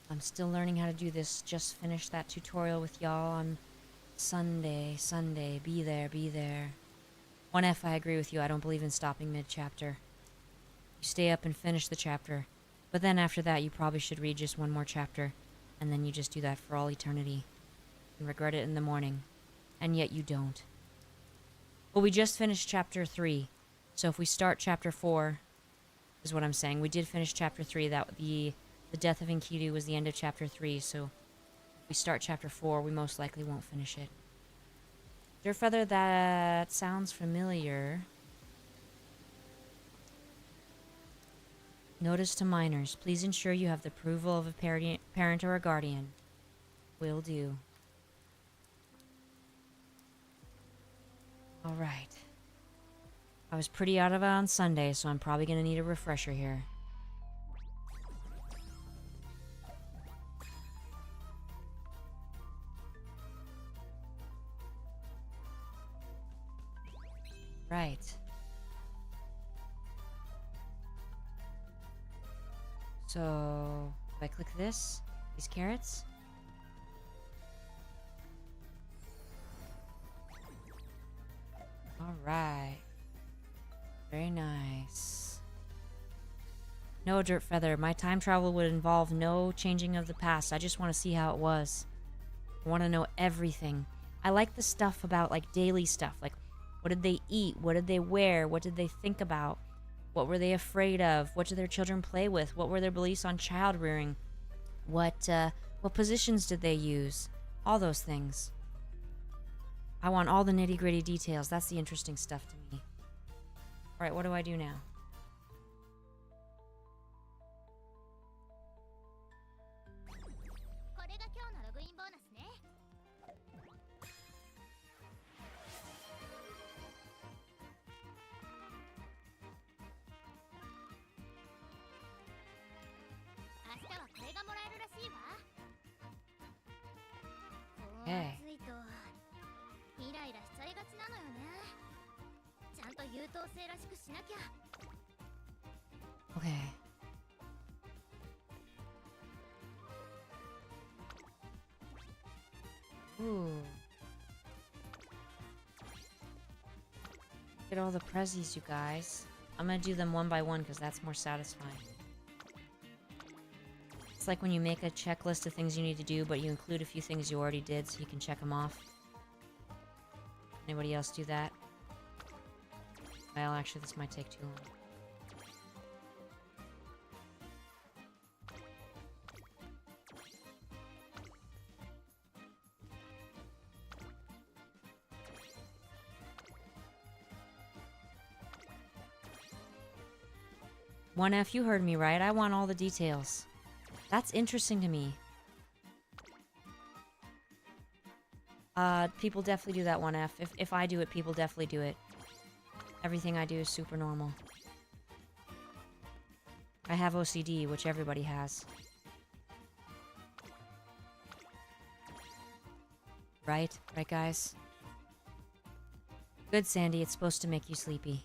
I'm still learning how to do this. Just finished that tutorial with y'all on Sunday. Be there. 1F, I agree with you. I don't believe in stopping mid-chapter. You stay up and finish the chapter. But then after that, you probably should read just one more chapter. And then you just do that for all eternity. And regret it in the morning. And yet you don't. Well, we just finished chapter 3. So if we start chapter 4, is what I'm saying. We did finish chapter 3. That the death of Enkidu was the end of chapter 3. So if we start chapter 4, we most likely won't finish it. Deerfeather, that sounds familiar. Notice to minors, please ensure you have the approval of a parent or a guardian. Will do. Alright. I was pretty out of it on Sunday, so I'm probably going to need a refresher here. Right. So, if I click this, these carrots. All right. Very nice. No, Dirt Feather. My time travel would involve no changing of the past. I just want to see how it was. I want to know everything. I like the stuff about, like, daily stuff. Like, what did they eat? What did they wear? What did they think about? What were they afraid of? What did their children play with? What were their beliefs on child rearing? What positions did they use? All those things. I want all the nitty-gritty details. That's the interesting stuff to me. Alright, what do I do now? Okay. Okay. Ooh. Get all the prezzies, you guys. I'm gonna do them one by one because that's more satisfying. It's like when you make a checklist of things you need to do, but you include a few things you already did so you can check them off. Anybody else do that? Well, actually, this might take too long. One F, you heard me right. I want all the details. That's interesting to me. People definitely do that 1F. If I do it, people definitely do it. Everything I do is super normal. I have OCD, which everybody has. Right? Right, guys? Good, Sandy. It's supposed to make you sleepy.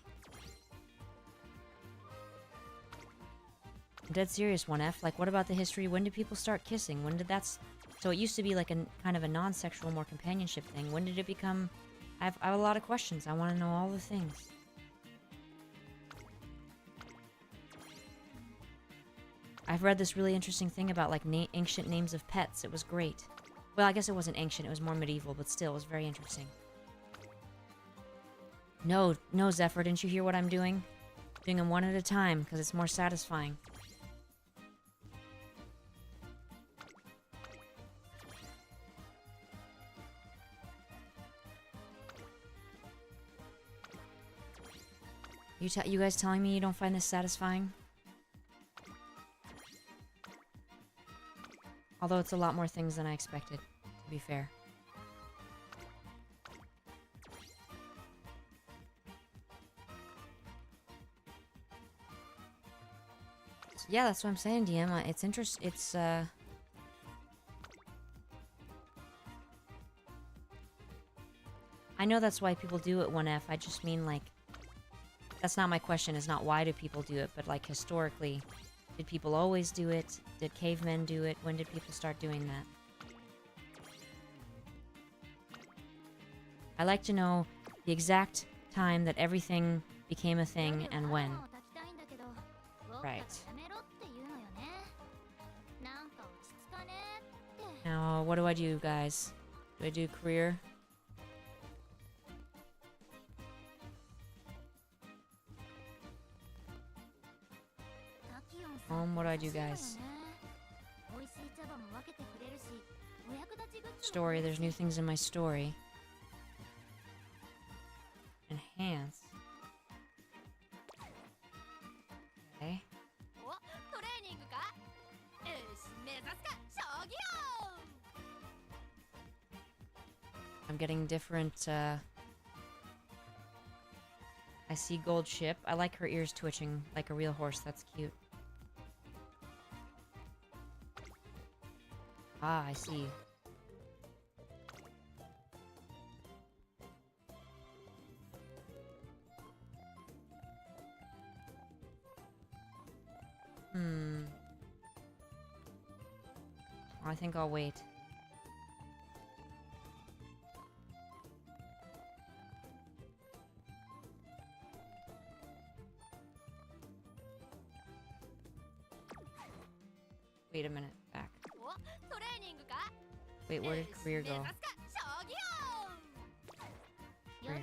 I'm dead serious, 1F. Like, what about the history? When did people start kissing? When did that... So it used to be like a kind of a non-sexual, more companionship thing. When did it become... I have a lot of questions. I want to know all the things. I've read this really interesting thing about, like, ancient names of pets. It was great. Well, I guess it wasn't ancient. It was more medieval, but still, it was very interesting. No, Zephyr, didn't you hear what I'm doing? Doing them one at a time, because it's more satisfying. You guys telling me you don't find this satisfying? Although it's a lot more things than I expected, to be fair. So yeah, that's what I'm saying, DM. It's interesting. I know that's why people do it 1F. I just mean, like... That's not my question, is not why do people do it, but, like, historically, did people always do it? Did cavemen do it? When did people start doing that? I like to know the exact time that everything became a thing and when. Right. Now, what do I do, guys? Do I do career? What do I do, guys? Story. There's new things in my story. Enhance. Okay. I'm getting different, I see gold ship. I like her ears twitching like a real horse. That's cute. Ah, I see. I think I'll wait. Wait a minute. Back. Wait, where did career go? Career.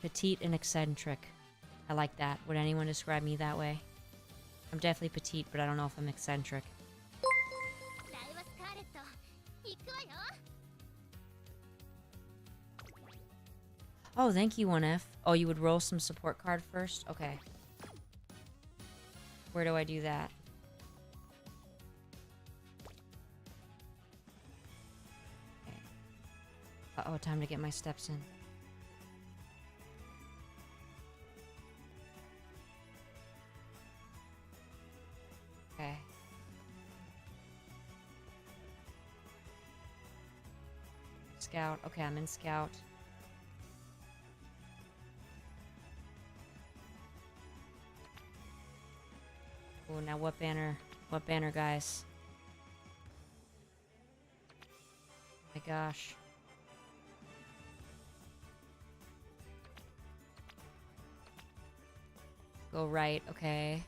Petite and eccentric. I like that. Would anyone describe me that way? I'm definitely petite, but I don't know if I'm eccentric. Oh, thank you, 1F. Oh, you would roll some support card first? Okay. Where do I do that? Okay. Uh-oh, time to get my steps in. Okay. Scout. Okay, I'm in Scout. Oh, now what banner? What banner, guys? Oh my gosh. Go right, okay.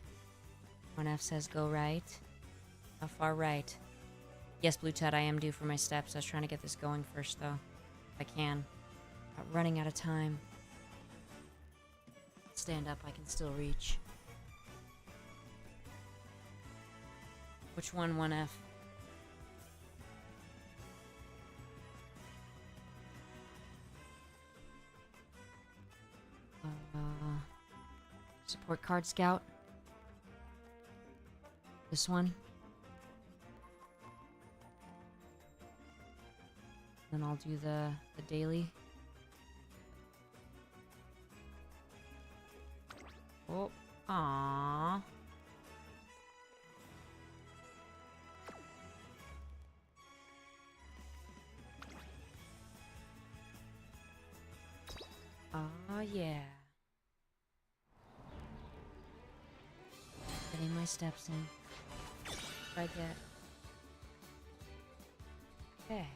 1F says go right. How far right? Yes, Blue Ted, I am due for my steps. I was trying to get this going first, though. If I can. Not running out of time. Stand up, I can still reach. Which one, 1F? Support card Scout. This one. Then I'll do the daily. Oh, aww. Oh, yeah. Getting my steps in. What I get. Okay.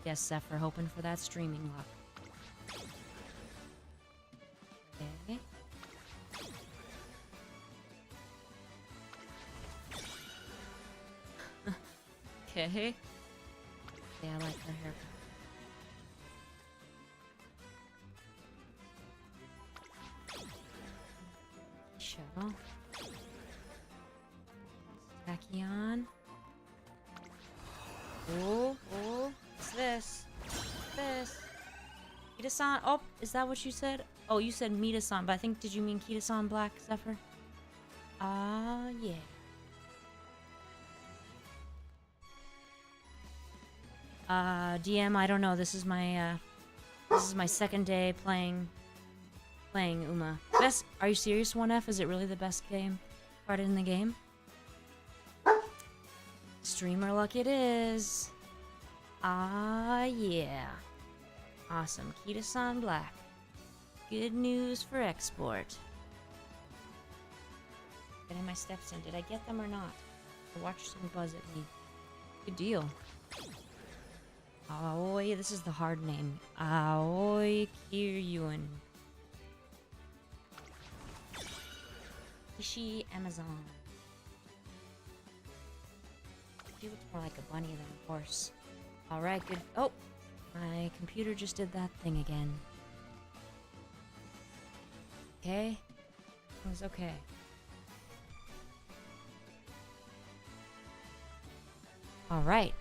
Yes, Zephyr, hoping for that streaming luck. Okay. Okay. Yeah, I like her haircut. Shuttle. Tachyon. Oh, what's this? What's this? Kita-san. Oh, is that what you said? Oh, you said Mita-san, but I think, did you mean Kita-san Black, Zephyr? Ah, yeah. DM, I don't know. This is my second day playing Uma. Best? Are you serious, 1F? Is it really the best game part in the game? Streamer luck it is. Ah, yeah. Awesome. Kita-san Black. Good news for export. Getting my steps in. Did I get them or not? I watched some buzz at me. Good deal. Aoi, this is the hard name. Aoi Kiryuan. Ishi Amazon. She looks more like a bunny than a horse. Alright, good. Oh! My computer just did that thing again. Okay. It was okay. Alright.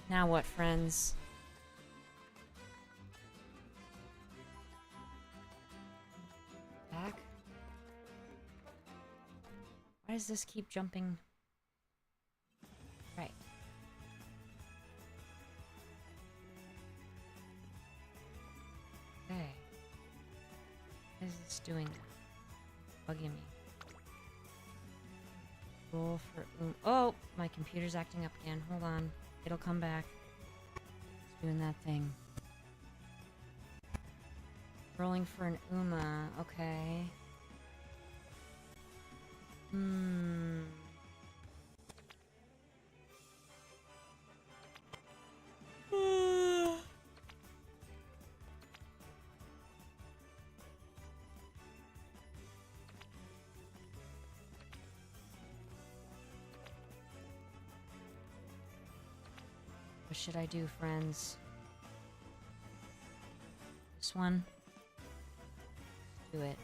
Now what, friends? Back? Why does this keep jumping? Right. Okay. What is this doing? Bugging me. Roll for oh, my computer's acting up again. Hold on. It'll come back. It's doing that thing. Rolling for an Uma. Okay. What should I do, friends? This one? Do it.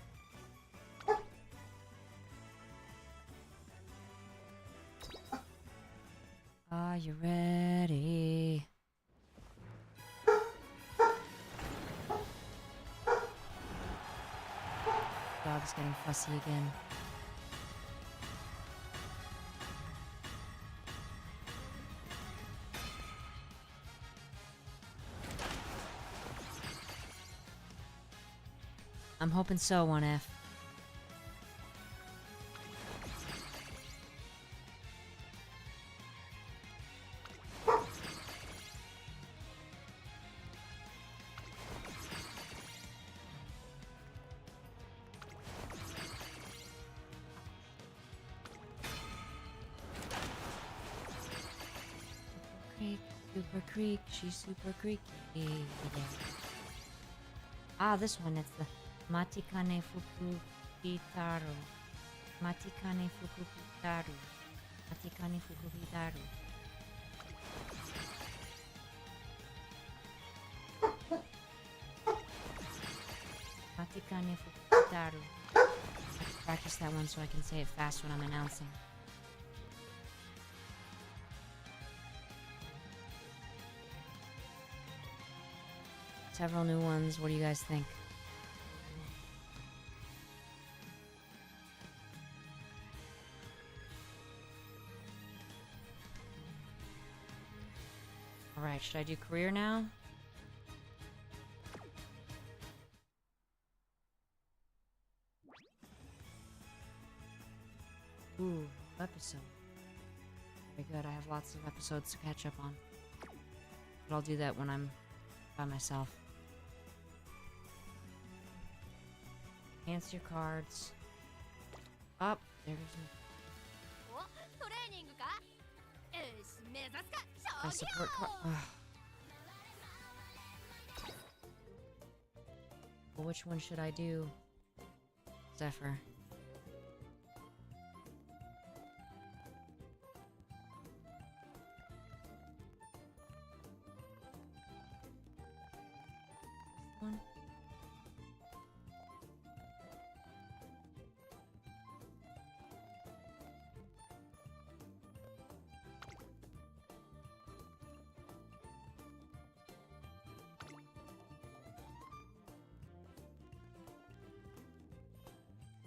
Are you ready? Dog's getting fussy again. I'm hoping so, 1F. Super creek, she's super creaky. Yeah. Ah, this one, it's the Matikane Fuku Hitaru. Matikane Fuku Hitaru. Matikane Fuku Hitaru. Matikane Fuku Hitaru. I have to practice that one so I can say it fast when I'm announcing. Several new ones. What do you guys think? Alright, should I do career now? Ooh, episode. Very good, I have lots of episodes to catch up on. But I'll do that when I'm by myself. Enhance your cards. Up, there's my support card. Well, which one should I do? Zephyr. One.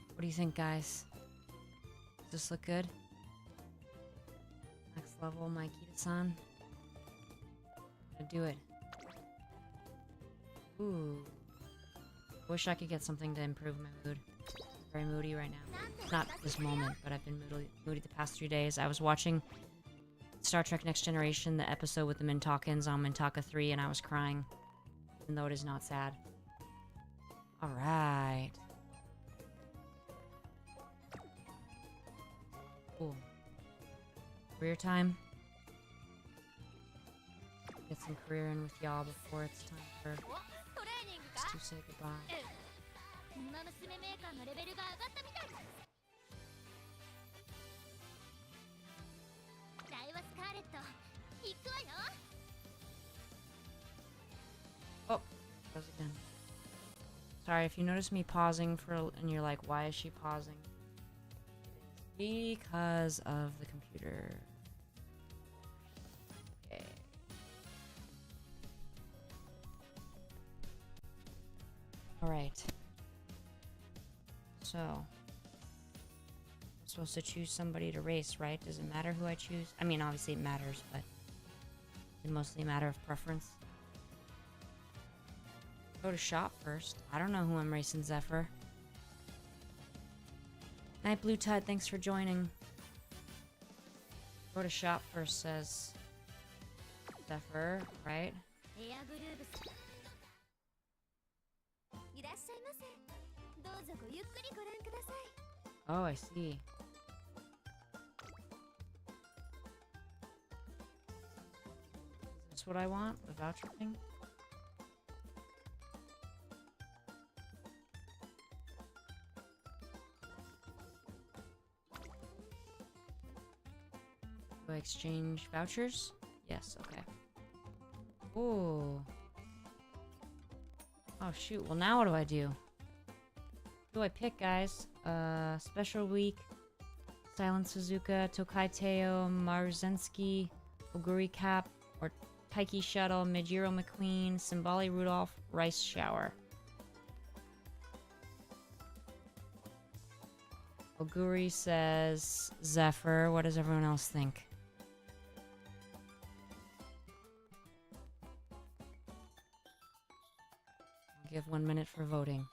What do you think, guys? Does this look good? Next level, my Kita-san. Gonna do it. Ooh. Wish I could get something to improve my mood. I'm very moody right now. Not this moment, but I've been moody the past 3 days. I was watching Star Trek Next Generation, the episode with the Mintakans on Mintaka 3, and I was crying. Even though it is not sad. Alright. Cool. Career time. Get some career in with y'all before it's time for us to say goodbye. Oh, goes again. Sorry if you notice me pausing and you're like, why is she pausing? Because of the computer. Okay. Alright. So. I'm supposed to choose somebody to race, right? Does it matter who I choose? I mean, obviously it matters, but it's mostly a matter of preference. Go to shop first. I don't know who I'm racing, Zephyr. Night Blue Tide, thanks for joining. Go to shop first, says Zephyr, right? エアグルーブスいらっしゃいませ。どうぞごゆっくりご覧ください。 Oh, I see. Is this what I want? The voucher thing? Do I exchange vouchers? Yes, okay. Ooh. Oh shoot, well now what do I do? Who do I pick, guys? Special Week, Silent Suzuka, Tokai Teo, Marzensky, Oguri Cap, or Taiki Shuttle, Mijiro McQueen, Simbali Rudolph, Rice Shower. Oguri says Zephyr. What does everyone else think? I'll give 1 minute for voting.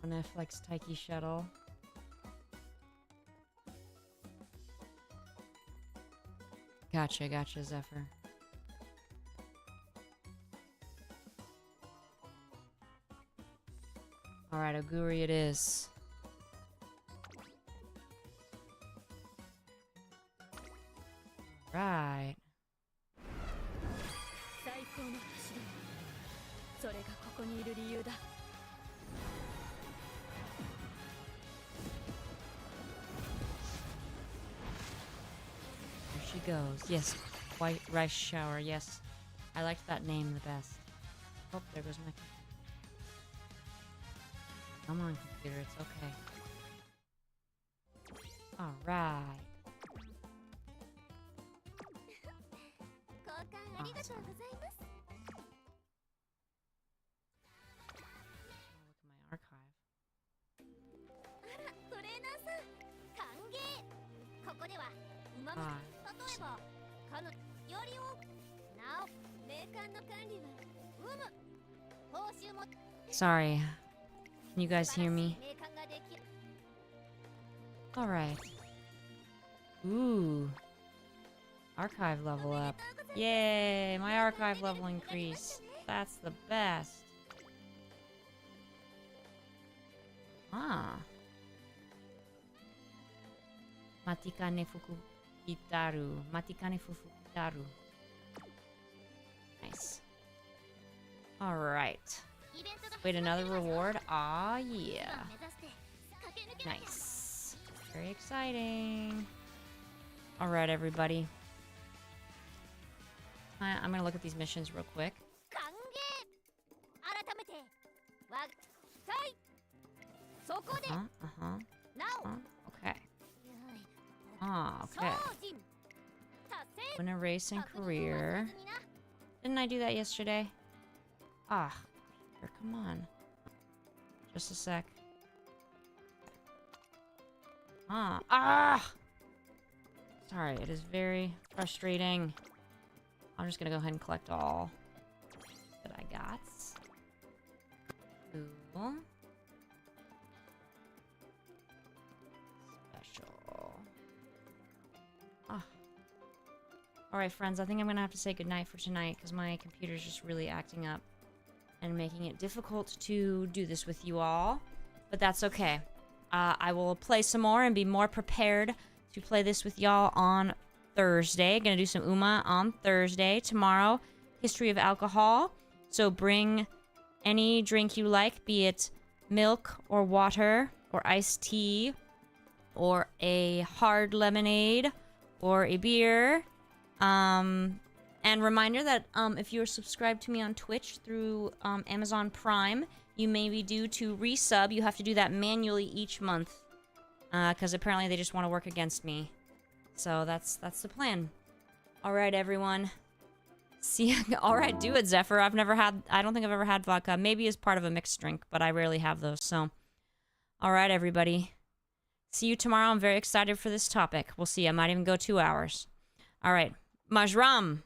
F likes Taiki Shuttle. Gotcha, gotcha, Zephyr. Alright, Oguri it is. Right. 最高の走り。それがここにいる理由だ。 She goes. Yes, White Rice Shower. Yes, I liked that name the best. Oh, there goes my computer. Come on, computer. It's okay. All right. 交換ありがとうございます。 Look at my archive. あら、トレーナーさん、歓迎。ここでは馬の Hi. 例えば彼のより多くなおメーカーの管理は報酬も Sorry. Can you guys hear me? メーカーができる All right. Ooh. Archive level up. Yay! My archive level increase. That's the best. Ah. Matikane Fukukitaru. Matikane Fukukitaru. Nice. Alright. Wait, another reward? Ah, yeah. Nice. Very exciting. Alright, everybody. I'm gonna look at these missions real quick. 歓迎改めてわはいそこで Uh-huh. なお Okay. Ah, okay. 精進達成 Win a race and career. Didn't I do that yesterday? Ah, here, come on. Just a sec. Ah! Sorry, it is very frustrating. I'm just gonna go ahead and collect all that I got. Cool. Special. Ah. Alright, friends, I think I'm gonna have to say goodnight for tonight because my computer's just really acting up and making it difficult to do this with you all. But that's okay. I will play some more and be more prepared to play this with y'all on Thursday. Gonna do some UMA on Thursday. Tomorrow, history of alcohol. So bring any drink you like, be it milk or water or iced tea or a hard lemonade or a beer. And reminder that if you're subscribed to me on Twitch through Amazon Prime, you may be due to resub. You have to do that manually each month because apparently they just want to work against me. So that's the plan. All right, everyone. See, all right, do it, Zephyr. I don't think I've ever had vodka. Maybe as part of a mixed drink, but I rarely have those. So, all right, everybody. See you tomorrow. I'm very excited for this topic. We'll see. I might even go 2 hours. All right. Majram.